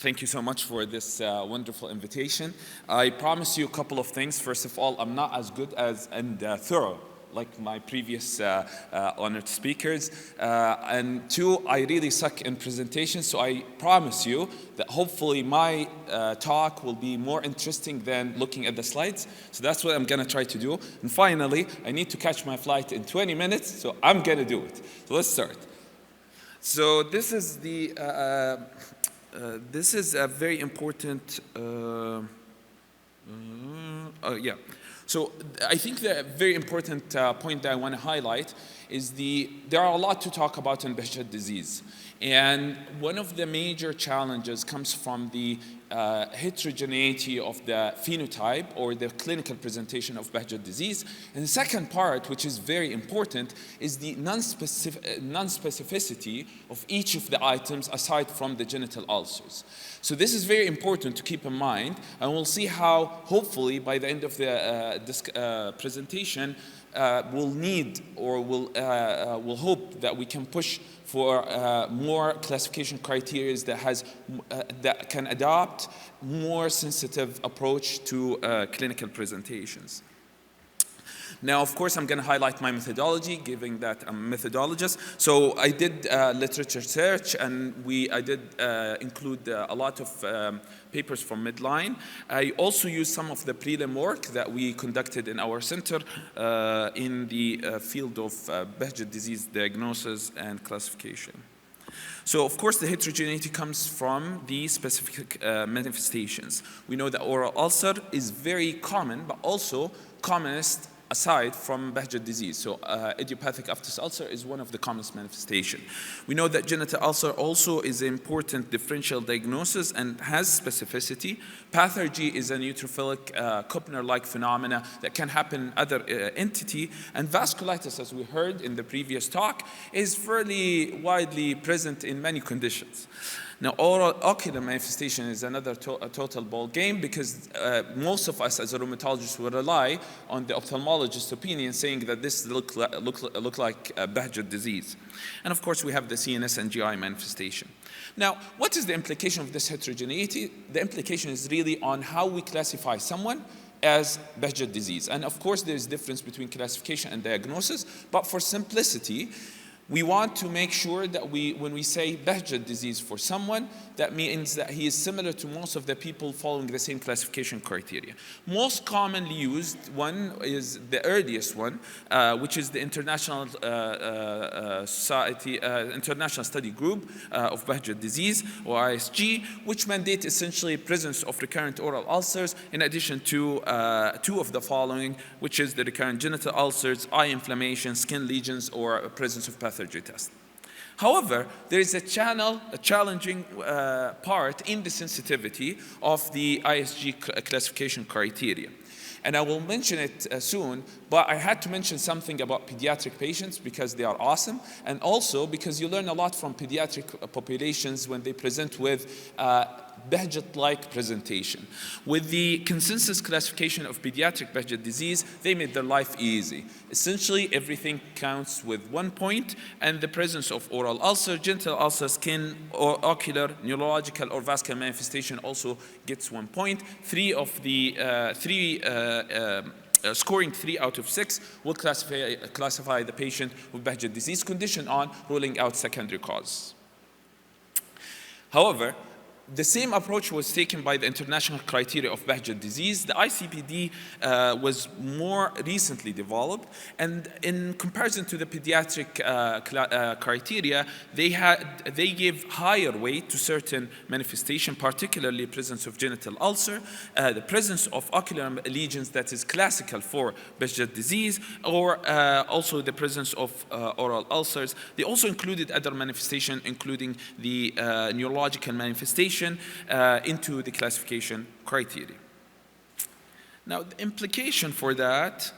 Thank you so much for this wonderful invitation. I promise you a couple of things. First of all, I'm not as good as and thorough like my previous honored speakers. And two, I really suck in presentations, so I promise you that hopefully my talk will be more interesting than looking at the slides. So that's what I'm gonna try to do. And finally, I need to catch my flight in 20 minutes, so I'm gonna do it. So let's start. So this is this is a very important, yeah. So I think the very important point that I want to highlight is there are a lot to talk about in Behcet disease. And one of the major challenges comes from the heterogeneity of the phenotype or the clinical presentation of Behcet disease. And the second part, which is very important, is the non-specificity of each of the items aside from the genital ulcers. So this is very important to keep in mind, and we'll see how, hopefully, by the end of this presentation, we'll need or we'll hope that we can push for more classification criteria that can adopt more sensitive approach to clinical presentations. Now, of course, I'm going to highlight my methodology, given that I'm a methodologist. So I did literature search, and I did include a lot of papers from Midline. I also used some of the prelim work that we conducted in our center in the field of Behcet disease diagnosis and classification. So, of course, the heterogeneity comes from the specific manifestations. We know that oral ulcer is very common, but also commonest aside from Behcet disease. So idiopathic aphthous ulcer is one of the commonest manifestations. We know that genital ulcer also is an important differential diagnosis and has specificity. Pathergy is a neutrophilic Kupner-like phenomena that can happen in other entity. And vasculitis, as we heard in the previous talk, is fairly widely present in many conditions. Now, oral ocular manifestation is another total ball game because most of us as a rheumatologist will rely on the ophthalmologist's opinion saying that this look like Behcet disease. And of course, we have the CNS and GI manifestation. Now, what is the implication of this heterogeneity? The implication is really on how we classify someone as Behcet disease. And of course, there is difference between classification and diagnosis, but for simplicity, we want to make sure that when we say Behcet disease for someone, that means that he is similar to most of the people following the same classification criteria. Most commonly used one is the earliest one, which is the International International Study Group of Behcet disease, or ISG, which mandate essentially presence of recurrent oral ulcers in addition to two of the following, which is the recurrent genital ulcers, eye inflammation, skin lesions, or presence of pathergy test. However, there is a challenging part in the sensitivity of the ISG classification criteria. And I will mention it soon, but I had to mention something about pediatric patients because they are awesome, and also because you learn a lot from pediatric populations when they present with Behcet-like presentation. With the consensus classification of pediatric Behcet disease, they made their life easy. Essentially, everything counts with 1 point, and the presence of oral ulcer, genital ulcer, skin, or ocular, neurological, or vascular manifestation also gets 1 point. Scoring 3 out of 6 will classify the patient with Behcet disease condition on ruling out secondary cause. However, the same approach was taken by the international criteria of Behcet disease. The ICPD was more recently developed, and in comparison to the pediatric criteria, they gave higher weight to certain manifestation, particularly presence of genital ulcer, the presence of ocular lesions that is classical for Behcet disease, or also the presence of oral ulcers. They also included other manifestations, including the neurological manifestation, into the classification criteria. Now, the implication for that,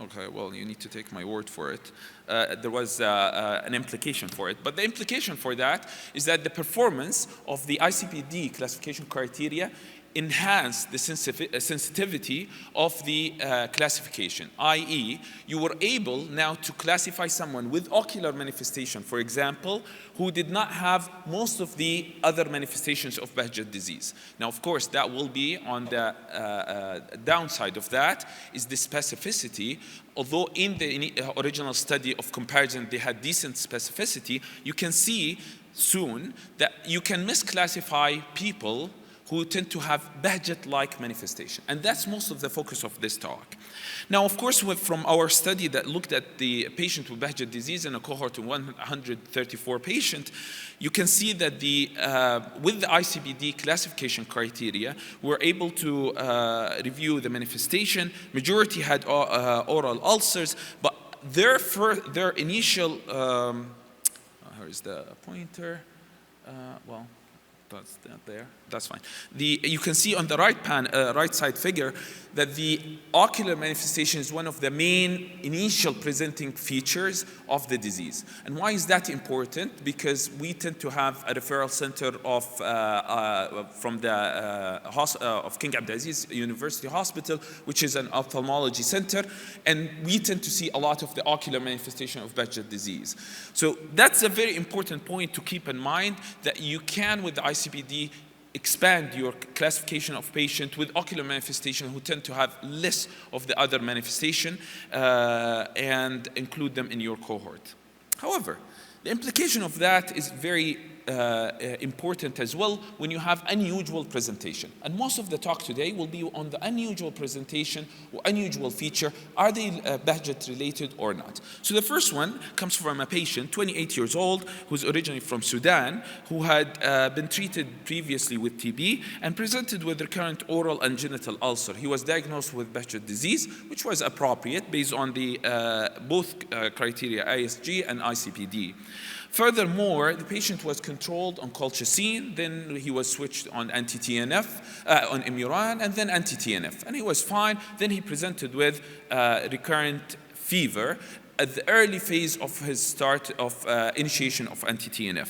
okay, well, you need to take my word for it. There was an implication for it, but the implication for that is that the performance of the ICPD classification criteria enhance the sensitivity of the classification, i.e., you were able now to classify someone with ocular manifestation, for example, who did not have most of the other manifestations of Behcet disease. Now, of course, that will be on the downside of that is the specificity. Although in the original study of comparison, they had decent specificity, you can see soon that you can misclassify people who tend to have Behcet-like manifestation. And that's most of the focus of this talk. Now, of course, from our study that looked at the patient with Behcet disease in a cohort of 134 patients, you can see that with the ICBD classification criteria, we're able to review the manifestation. Majority had oral ulcers, but their initial, here is the pointer, that's not there. That's fine. You can see on the right side figure that the ocular manifestation is one of the main initial presenting features of the disease. And why is that important? Because we tend to have a referral center from of King Abdulaziz University Hospital, which is an ophthalmology center, and we tend to see a lot of the ocular manifestation of Behcet disease. So that's a very important point to keep in mind, that you can, with the ICBD, expand your classification of patients with ocular manifestation who tend to have less of the other manifestation and include them in your cohort. However, the implication of that is very important as well when you have unusual presentation. And most of the talk today will be on the unusual presentation or unusual feature. Are they Behcet related or not? So the first one comes from a patient, 28 years old, who's originally from Sudan, who had been treated previously with TB and presented with recurrent oral and genital ulcer. He was diagnosed with Behcet disease, which was appropriate based on the both criteria, ISG and ICPD. Furthermore, the patient was controlled on colchicine, then he was switched on anti-TNF, on Imuran, and then anti-TNF, and he was fine. Then he presented with recurrent fever at the early phase of his start of initiation of anti-TNF.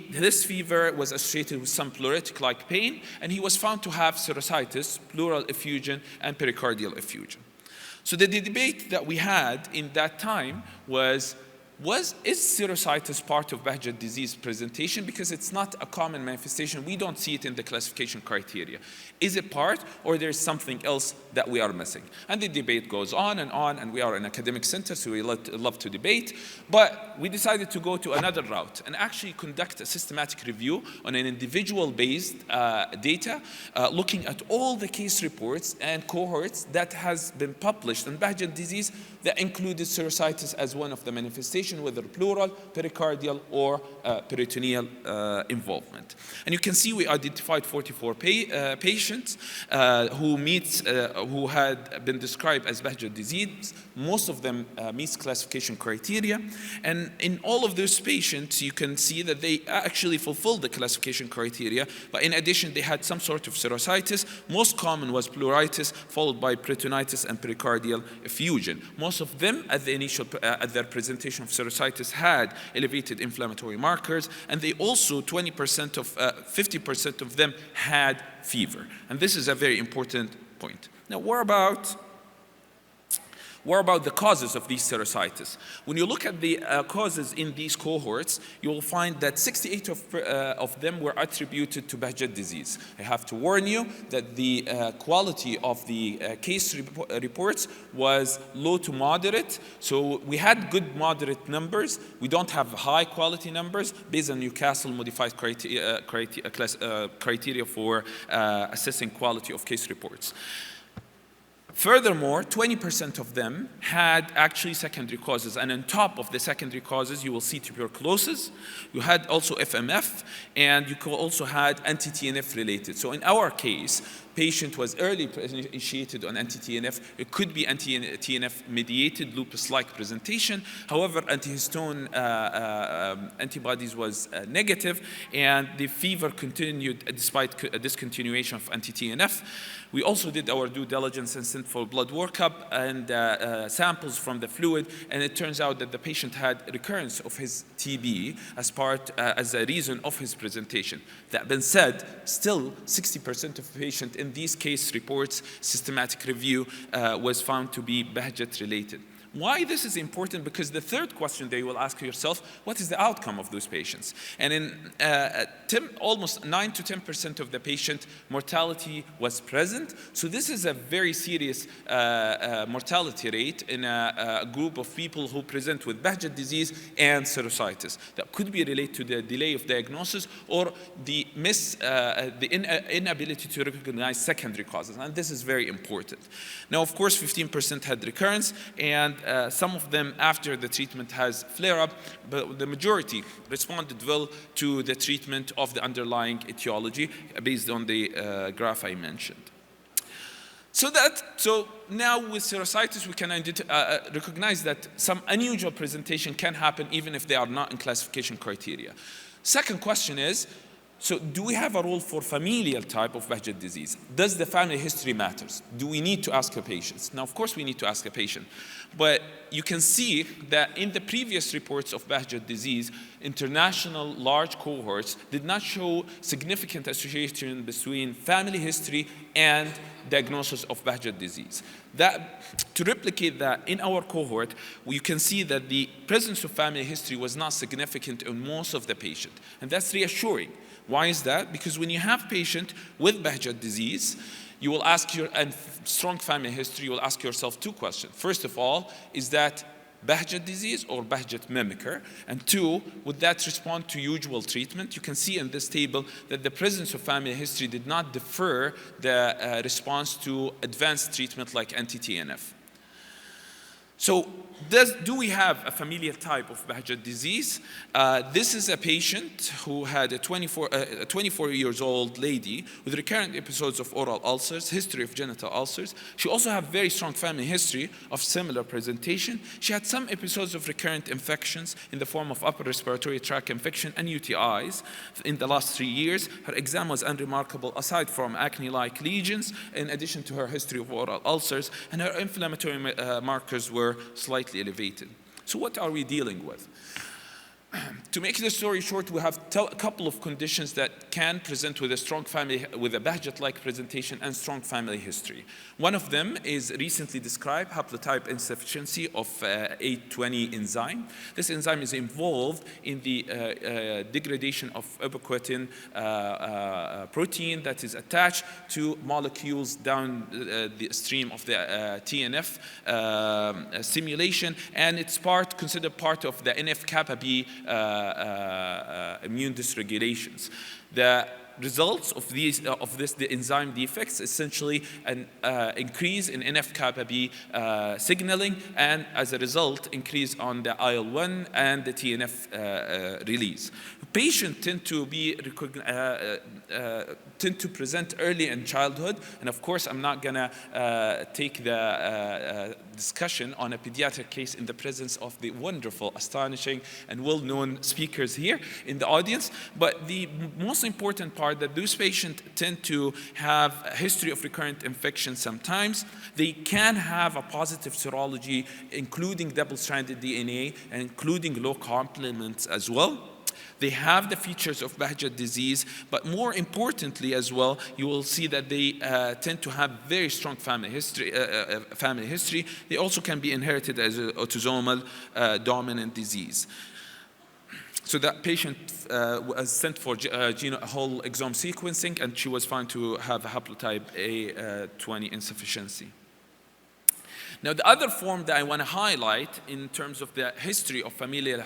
This fever was associated with some pleuritic-like pain, and he was found to have serositis, pleural effusion, and pericardial effusion. So the debate that we had in that time is serositis part of Behcet disease presentation? Because it's not a common manifestation. We don't see it in the classification criteria. Is it part, or there's something else that we are missing? And the debate goes on, and we are an academic center, so we love to debate. But we decided to go to another route and actually conduct a systematic review on an individual-based data, looking at all the case reports and cohorts that has been published on Behcet disease that included serositis as one of the manifestations, whether pleural, pericardial, or peritoneal involvement. And you can see we identified 44 patients who had been described as Behcet disease. Most of them meets classification criteria. And in all of those patients, you can see that they actually fulfilled the classification criteria. But in addition, they had some sort of serositis. Most common was pleuritis, followed by peritonitis and pericardial effusion. Most of them at their presentation of serositis had elevated inflammatory markers, and they also 50% of them had fever. And this is a very important point. Now, what about the causes of these serositis? When you look at the causes in these cohorts, you will find that 68 of them were attributed to Behcet disease. I have to warn you that the quality of the case reports was low to moderate. So we had good moderate numbers. We don't have high quality numbers based on Newcastle modified criteria for assessing quality of case reports. Furthermore, 20% of them had actually secondary causes. And on top of the secondary causes, you will see tuberculosis. You had also FMF, and you also had anti-TNF related. So in our case, patient was early initiated on anti-TNF, it could be anti-TNF mediated lupus-like presentation. However, antihistone antibodies was negative, and the fever continued despite a discontinuation of anti-TNF. We also did our due diligence and sent for blood workup and samples from the fluid, and it turns out that the patient had recurrence of his TB as a reason of his presentation. That being said, still 60% of patients in these case reports, systematic review, was found to be Behcet related. Why this is important? Because the third question that you will ask yourself, what is the outcome of those patients? And in almost 9 to 10% of the patient, mortality was present. So this is a very serious mortality rate in a group of people who present with Behcet disease and serositis. That could be related to the delay of diagnosis or the inability to recognize secondary causes. And this is very important. Now, of course, 15% had recurrence, and some of them after the treatment has flare-up, but the majority responded well to the treatment of the underlying etiology based on the graph I mentioned. So now with serositis, we can recognize that some unusual presentation can happen even if they are not in classification criteria. Second question is, so do we have a role for familial type of Behcet disease? Does the family history matters? Do we need to ask a patient? Now, of course, we need to ask a patient. But you can see that in the previous reports of Behcet disease, international large cohorts did not show significant association between family history and diagnosis of Behcet disease. To replicate that in our cohort, you can see that the presence of family history was not significant in most of the patients. And that's reassuring. Why is that? Because when you have patient with Behcet disease, you will ask and strong family history, you will ask yourself two questions. First of all, is that Behcet disease or Behcet mimicker? And two, would that respond to usual treatment? You can see in this table that the presence of family history did not defer the response to advanced treatment like anti-TNF. So do we have a familial type of Behcet disease? This is a patient who had a 24-year-old lady with recurrent episodes of oral ulcers, history of genital ulcers. She also had very strong family history of similar presentation. She had some episodes of recurrent infections in the form of upper respiratory tract infection and UTIs in the last 3 years. Her exam was unremarkable aside from acne-like lesions, in addition to her history of oral ulcers, and her inflammatory markers were slightly elevated. So what are we dealing with? To make the story short, we have a couple of conditions that can present with a strong family, with a Behcet-like presentation and strong family history. One of them is recently described haplotype insufficiency of 820 enzyme. This enzyme is involved in the degradation of ubiquitin protein that is attached to molecules down the stream of the TNF stimulation, and it's considered part of the NF-kappa B immune dysregulations. The results of the enzyme defects essentially an increase in NF-kappa B signaling, and as a result increase on the IL-1 and the TNF release. Patients tend to present early in childhood, and of course I'm not gonna take the discussion on a pediatric case in the presence of the wonderful, astonishing, and well-known speakers here in the audience. But the most important part that those patients tend to have a history of recurrent infection sometimes. They can have a positive serology, including double-stranded DNA, and including low complements as well. They have the features of Behcet disease, but more importantly as well, you will see that they tend to have very strong family history. They also can be inherited as an autosomal dominant disease. So that patient was sent for whole exome sequencing, and she was found to have a haplotype A20 insufficiency. Now, the other form that I want to highlight in terms of the history of familial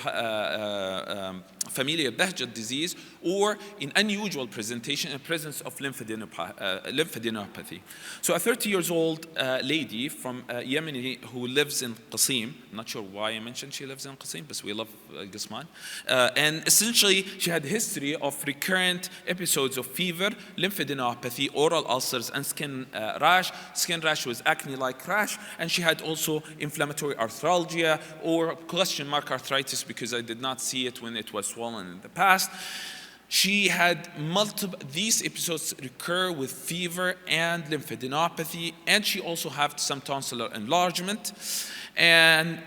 familial Behcet disease, or in unusual presentation in presence of lymphadenopathy. So a 30-year-old lady from Yemen who lives in Qasim, I'm not sure why I mentioned she lives in Qasim, but we love Qasman. And essentially, she had a history of recurrent episodes of fever, lymphadenopathy, oral ulcers, and skin rash. Skin rash was acne-like rash, and she had also inflammatory arthralgia or question mark arthritis, because I did not see it when it was swollen in the past. She had these episodes recur with fever and lymphadenopathy, and she also had some tonsillar enlargement. And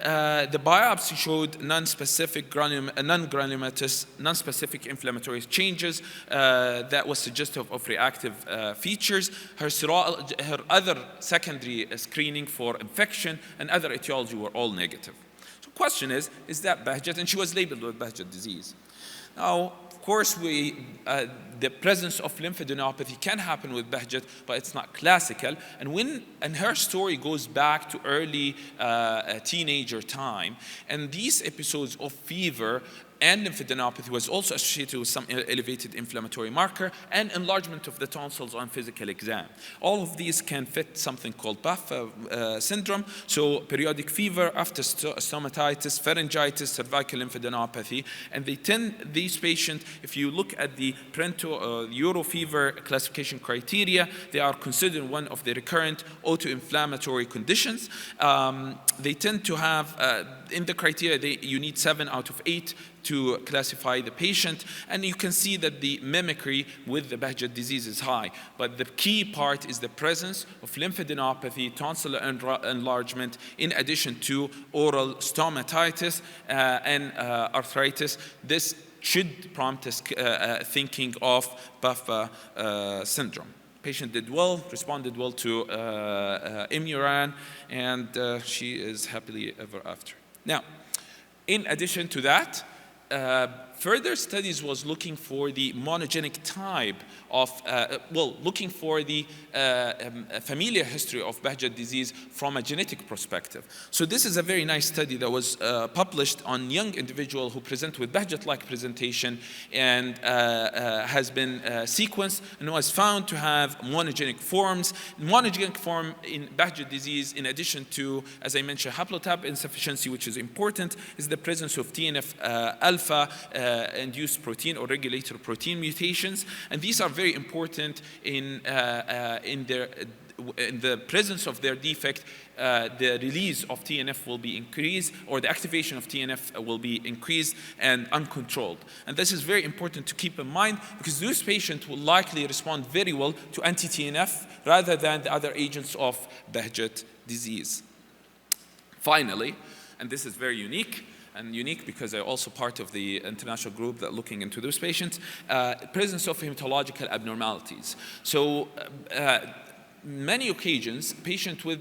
the biopsy showed non-specific non-granulomatous, non-specific inflammatory changes that was suggestive of reactive features. Her other secondary screening for infection and other etiology were all negative. So the question is that Behcet? And she was labeled with Behcet disease. Now, of course, the presence of lymphadenopathy can happen with Behcet, but it's not classical. And her story goes back to early teenager time. And these episodes of fever and lymphadenopathy was also associated with some elevated inflammatory marker and enlargement of the tonsils on physical exam. All of these can fit something called BAF syndrome, so periodic fever after stomatitis, pharyngitis, cervical lymphadenopathy, and these patients, if you look at the Eurofever classification criteria, they are considered one of the recurrent autoinflammatory conditions. They tend to have, in the criteria, you need 7 out of 8 to classify the patient, and you can see that the mimicry with the Behcet disease is high. But the key part is the presence of lymphadenopathy, tonsillar enlargement, in addition to oral stomatitis and arthritis. This should prompt us thinking of BAF syndrome. Patient did well, responded well to Imuran, and she is happily ever after. Now, in addition to that, further studies was looking for the monogenic type of, looking for the familial history of Behcet disease from a genetic perspective. So this is a very nice study that was published on young individual who present with Behcet-like presentation and has been sequenced and was found to have monogenic forms. Monogenic form in Behcet disease, in addition to, as I mentioned, haplotype insufficiency, which is important, is the presence of TNF alpha induced protein or regulator protein mutations, and these are very important in the presence of their defect. The release of TNF will be increased, or the activation of TNF will be increased and uncontrolled. And this is very important to keep in mind, because those patients will likely respond very well to anti-TNF rather than the other agents of Behcet disease. Finally, and this is very unique because I'm also part of the international group that looking into those patients, presence of hematological abnormalities. So many occasions, patients with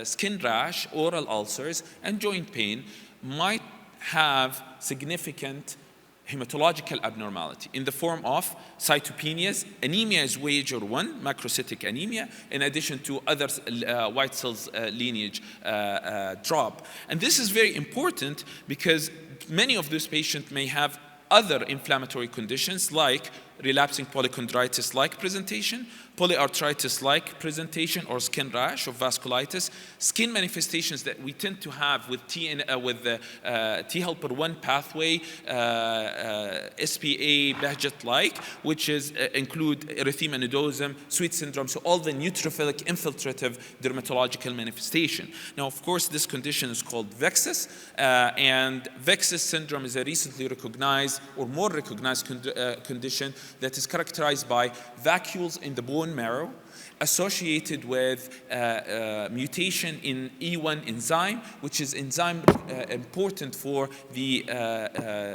skin rash, oral ulcers, and joint pain might have significant hematological abnormality in the form of cytopenias. Anemia is major one, macrocytic anemia, in addition to other white cells lineage drop. And this is very important because many of those patients may have other inflammatory conditions like relapsing polychondritis-like presentation, polyarthritis-like presentation, or skin rash or vasculitis, skin manifestations that we tend to have with the T helper 1 pathway, SPA, Behcet-like, which is include erythema nodosum, Sweet syndrome, so all the neutrophilic infiltrative dermatological manifestation. Now, of course, this condition is called Behcet, and Behcet syndrome is a recently recognized or more recognized condition that is characterized by vacuoles in the bone marrow associated with mutation in E1 enzyme, which is enzyme important for the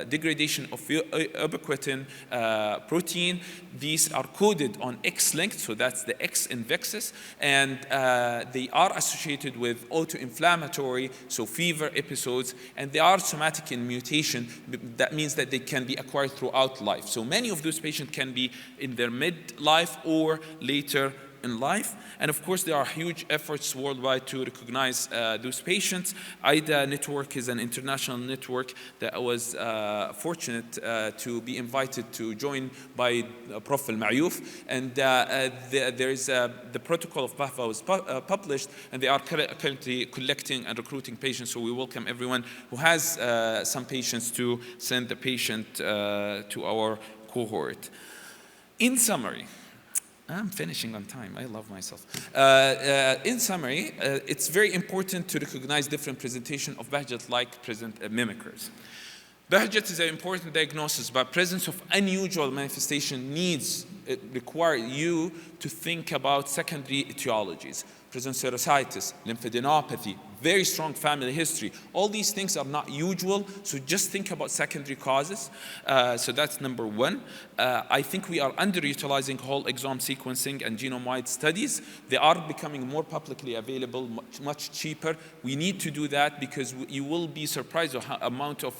degradation of ubiquitin protein. These are coded on X-linked, so that's the X in Behcet, and they are associated with autoinflammatory, so fever episodes, and they are somatic in mutation. That means that they can be acquired throughout life. So many of those patients can be in their midlife or later in life. And of course, there are huge efforts worldwide to recognize those patients. IDA network is an international network that I was fortunate to be invited to join by Prof. Almaghlouth. And there is the protocol of BAFA was published, and they are currently collecting and recruiting patients. So we welcome everyone who has some patients to send the patient to our cohort. In summary, I'm finishing on time. I love myself. In summary, it's very important to recognize different presentation of Behcet-like mimickers. Behcet is an important diagnosis, but presence of unusual manifestation require you to think about secondary etiologies. Present serositis, lymphadenopathy, very strong family history. All these things are not usual, so just think about secondary causes. So that's number one. I think we are underutilizing whole exome sequencing and genome-wide studies. They are becoming more publicly available, much cheaper. We need to do that because you will be surprised at the amount of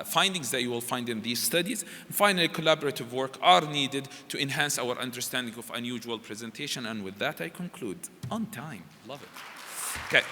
findings that you will find in these studies. And finally, collaborative work are needed to enhance our understanding of unusual presentation. And with that, I conclude. On time. Love it. Okay.